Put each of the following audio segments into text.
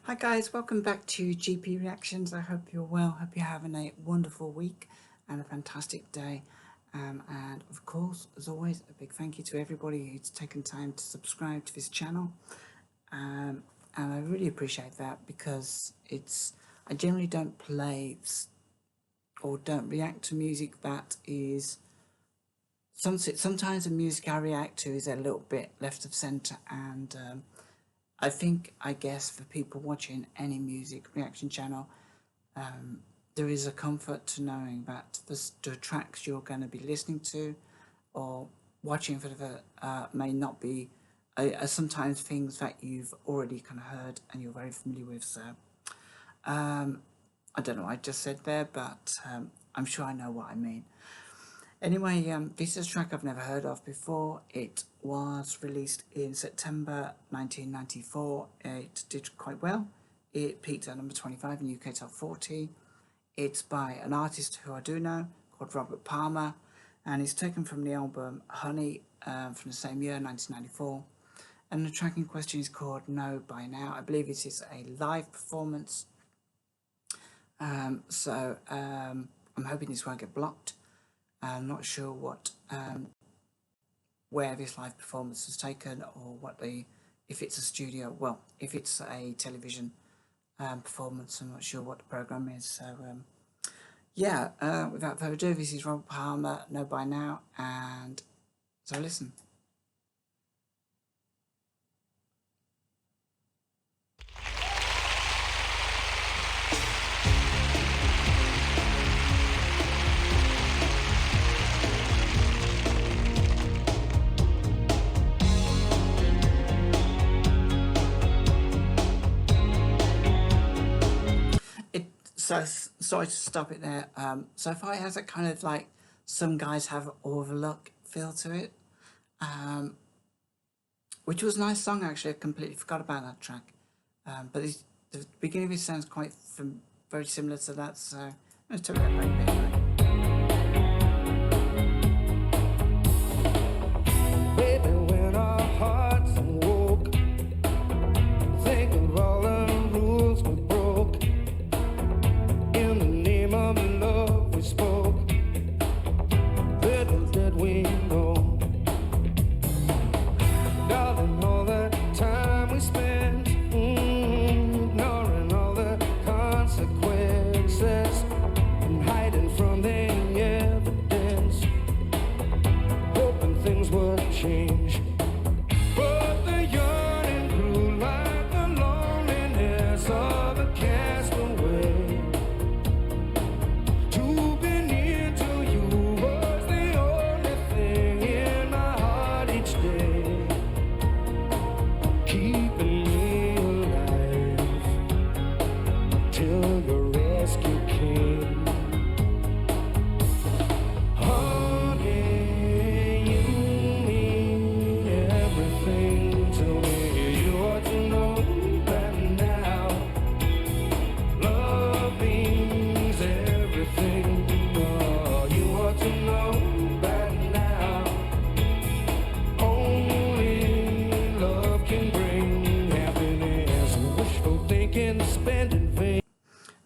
Hi guys, welcome back to GP Reactions. I hope you're well. Hope you're having a wonderful week and a fantastic day. And of course, as always, a big thank you to everybody who's taken time to subscribe to this channel. And I really appreciate that because I generally don't play or don't react to music that is sometimes the music I react to is a little bit left of centre, and I guess for people watching any music reaction channel, there is a comfort to knowing that the tracks you're going to be listening to or watching for may not be sometimes things that you've already kind of heard and you're very familiar with. So I don't know what I just said there, but I'm sure I know what I mean. Anyway, this is a track I've never heard of before. It was released in September 1994. It did quite well. It peaked at number 25 in UK Top 40. It's by an artist who I do know called Robert Palmer, and it's taken from the album Honey from the same year, 1994. And the track in question is called Know By Now. I believe it is a live performance. So I'm hoping this won't get blocked. I'm not sure where this live performance was taken or if it's a studio, if it's a television performance. I'm not sure what the program is. So yeah, without further ado, this is Robert Palmer, Know By Now, and so listen. So sorry to stop it there. So far it has a kind of like Some Guys Have Overlook feel to it, which was a nice song actually. I completely forgot about that track, but the beginning of it sounds quite very similar to that. So let's talk about that back anyway.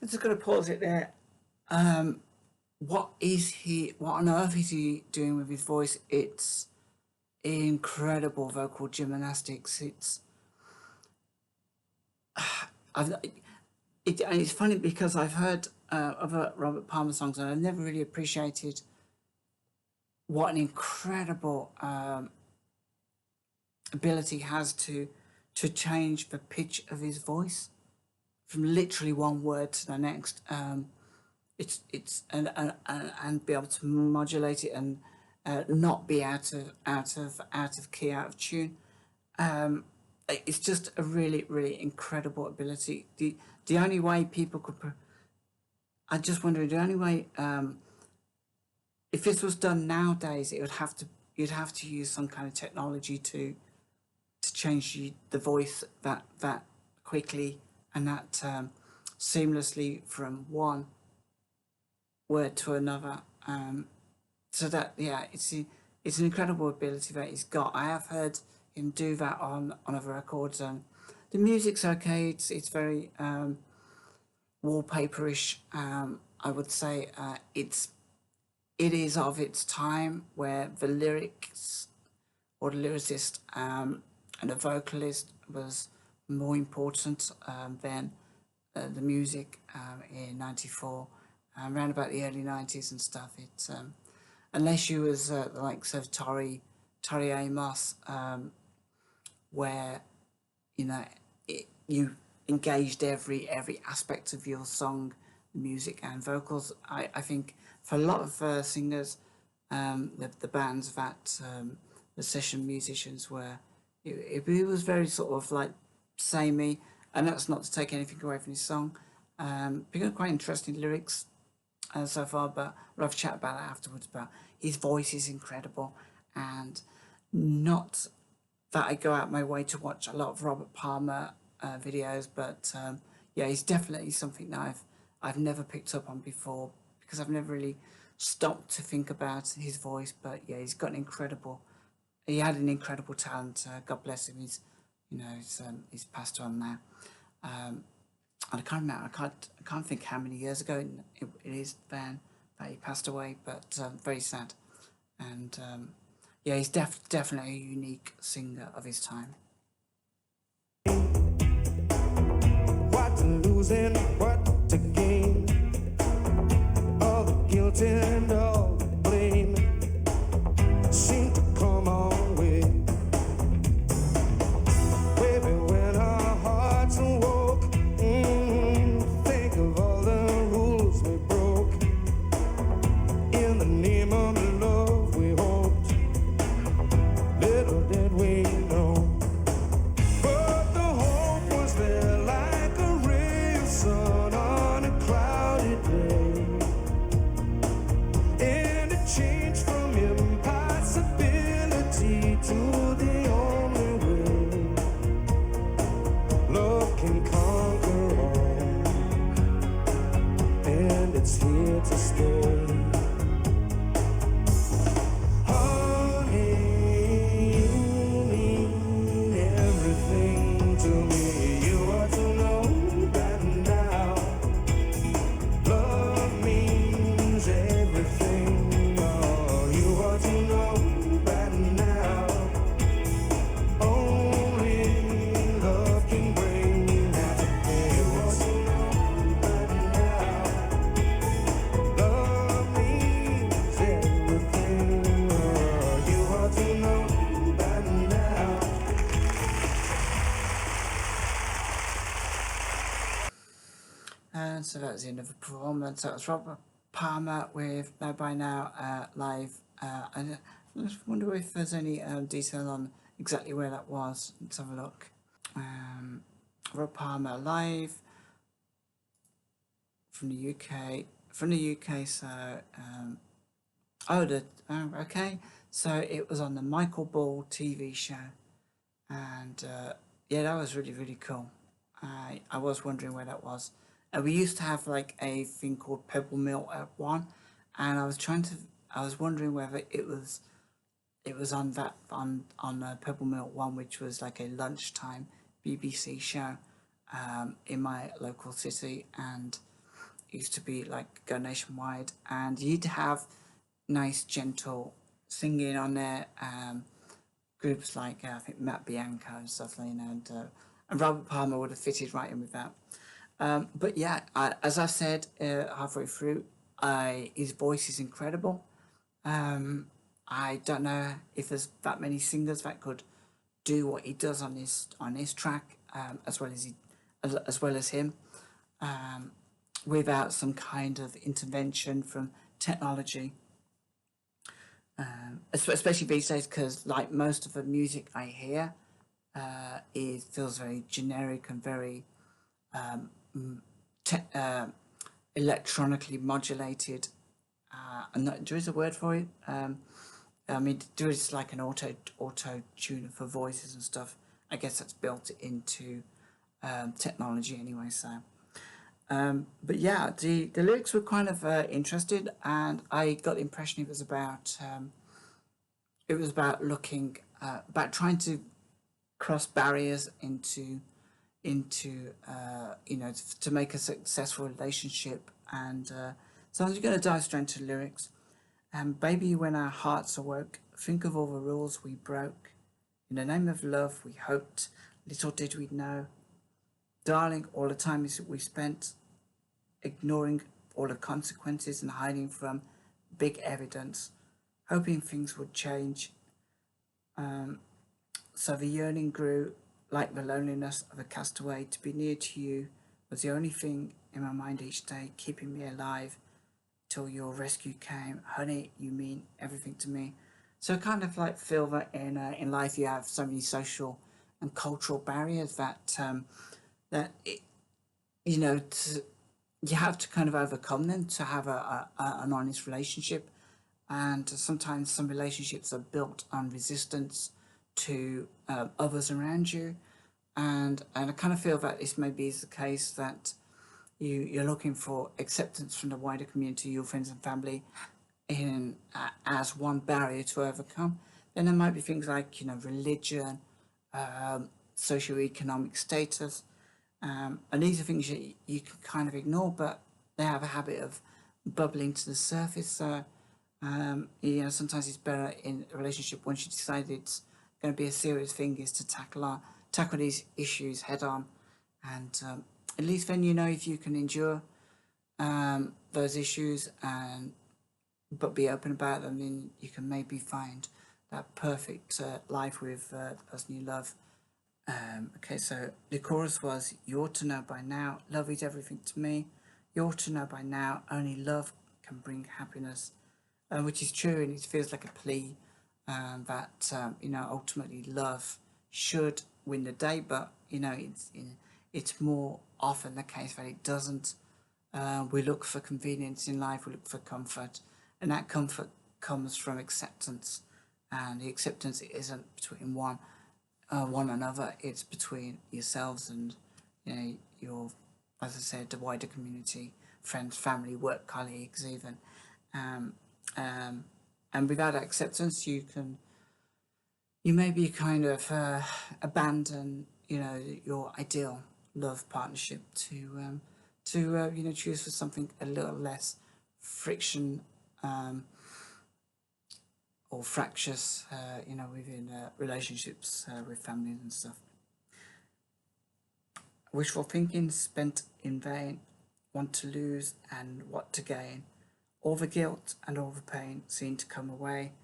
I'm just going to pause it there. What on earth is he doing with his voice? It's incredible vocal gymnastics. And it's funny because I've heard other Robert Palmer songs and I've never really appreciated what an incredible ability he has to change the pitch of his voice from literally one word to the next. And be able to modulate it and not be out of key, out of tune. It's just a really incredible ability. The only way people could, I just wonder, the only way, if this was done nowadays, you'd have to use some kind of technology to change the voice that quickly and that seamlessly from one word to another. So that, yeah, it's an incredible ability that he's got. I have heard him do that on other records, and the music's okay. It's very wallpaperish. I would say it is of its time, where the lyrics or the lyricist and the vocalist was more important than the music in '94, around about the early '90s and stuff. It's unless you was the likes of Tori Amos, where you engaged every aspect of your song, music and vocals. I think for a lot of singers, the bands that the session musicians were, it was very sort of like samey, and that's not to take anything away from his song. Because quite interesting lyrics so far, but we'll have a chat about that afterwards. But his voice is incredible, and not that I go out my way to watch a lot of Robert Palmer videos, but yeah, he's definitely something that I've never picked up on before, because I've never really stopped to think about his voice. But yeah, he had an incredible talent. God bless him. He's passed on now. And I can't remember. I can't think how many years ago it is then that he passed away. But very sad. And yeah, he's definitely a unique singer of his time. What to lose and what to gain, all the guilt and all the blame seem to come our way. Baby, when our hearts awoke, think of all the rules we broke. In the name of love we hoped, little did we know. But the hope was there like a ray of sun on a cloudy day, and it changed from impossibility to the only way. Love can conquer all, and it's here to stay. Honey, you mean everything to me. You ought to know that now. Love means everything. Oh, you ought to know that now. Only love can bring happiness. You ought to know that now. Love means everything. Oh, you ought to know that now. And so that was the end of the performance. That was Robert Palmer with Now by Now live. I just wonder if there's any detail on exactly where that was. Let's have a look. Robert Palmer live from the UK. From the UK, so okay. So it was on the Michael Ball TV show, and yeah, that was really cool. I was wondering where that was. We used to have like a thing called Pebble Mill at one, and I was wondering whether it was on that on Pebble Mill one, which was like a lunchtime BBC show in my local city, and it used to be like go nationwide, and you'd have nice gentle singing on there. Groups like I think Matt Bianco and stuff like and Robert Palmer would have fitted right in with that. But yeah, as I said halfway through, his voice is incredible. I don't know if there's that many singers that could do what he does on this track, as well as him, without some kind of intervention from technology. Especially these days, because like most of the music I hear, it feels very generic and very electronically modulated. And there is a word for it. I mean, there is like an auto tuner for voices and stuff. I guess that's built into technology anyway. So, but yeah, the lyrics were kind of interested, and I got the impression it was about looking about trying to cross barriers into into to make a successful relationship. And so I'm just going to dive straight into lyrics. Baby, when our hearts awoke, think of all the rules we broke. In the name of love we hoped, little did we know. Darling, all the time we spent ignoring all the consequences and hiding from big evidence, hoping things would change. So the yearning grew like the loneliness of a castaway. To be near to you was the only thing in my mind each day, keeping me alive till your rescue came. Honey, you mean everything to me. So I kind of like feel that in life you have so many social and cultural barriers that that it, you know to, you have to kind of overcome them to have an honest relationship. And sometimes some relationships are built on resistance to others around you, and I kind of feel that this maybe is the case, that you're looking for acceptance from the wider community, your friends and family, in as one barrier to overcome. Then there might be things like religion, socioeconomic status, and these are things you can kind of ignore, but they have a habit of bubbling to the surface. So sometimes it's better in a relationship, once you decide it's going to be a serious thing, is to tackle these issues head on, and at least then if you can endure those issues but be open about them, then you can maybe find that perfect life with the person you love. Okay, so the chorus was, you ought to know by now, love is everything to me. You ought to know by now, only love can bring happiness. Which is true, and it feels like a plea that ultimately love should win the day, but it's more often the case that it doesn't. We look for convenience in life, we look for comfort, and that comfort comes from acceptance, and the acceptance isn't between one another, it's between yourselves and your, as I said, the wider community, friends, family, work colleagues even. And without acceptance, you maybe kind of abandon your ideal love partnership to choose for something a little less friction or fractious within relationships with families and stuff. Wishful thinking spent in vain, want to lose and what to gain. All the guilt and all the pain seemed to come away.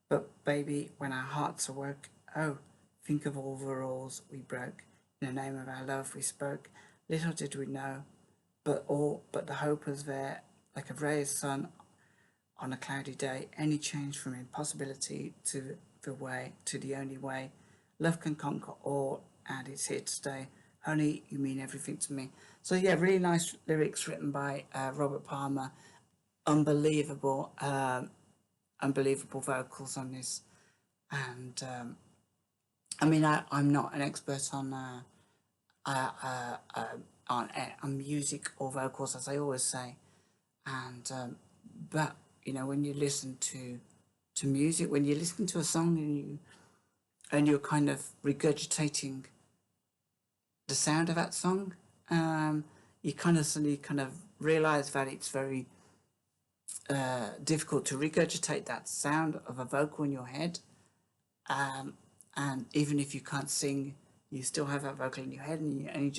But baby, when our hearts awoke, oh, think of all the rules we broke. In the name of our love we spoke. Little did we know, but the hope was there, like a ray of sun on a cloudy day. Any change from impossibility to the only way. Love can conquer all, and it's here to stay. Honey, you mean everything to me. So yeah, really nice lyrics written by Robert Palmer. Unbelievable vocals on this, and I'm not an expert on music or vocals, as I always say, and but when you listen to music, when you listen to a song and you're kind of regurgitating the sound of that song, you kind of suddenly kind of realize that it's very difficult to regurgitate that sound of a vocal in your head, and even if you can't sing, you still have that vocal in your head, and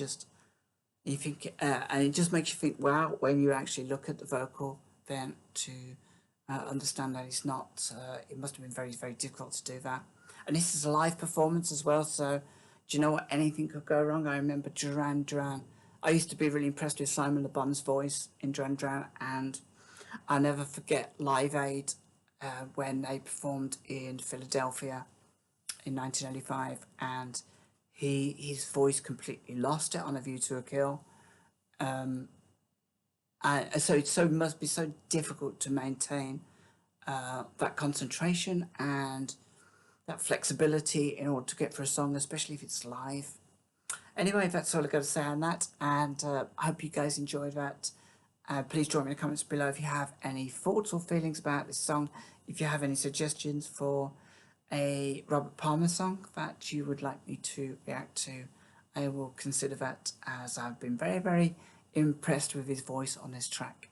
you think, and it just makes you think, wow, when you actually look at the vocal, then to understand that it's not, it must have been very, very difficult to do that. And this is a live performance as well, so do you know what, anything could go wrong. I remember Duran Duran. I used to be really impressed with Simon Le Bon's voice in Duran Duran, and I'll never forget Live Aid when they performed in Philadelphia in 1985, and his voice completely lost it on A View to a Kill. So it must be so difficult to maintain that concentration and that flexibility in order to get through a song, especially if it's live. Anyway, that's all I've got to say on that, and I hope you guys enjoyed that. Please drop me in the comments below if you have any thoughts or feelings about this song, if you have any suggestions for a Robert Palmer song that you would like me to react to. I will consider that, as I've been very, very impressed with his voice on this track.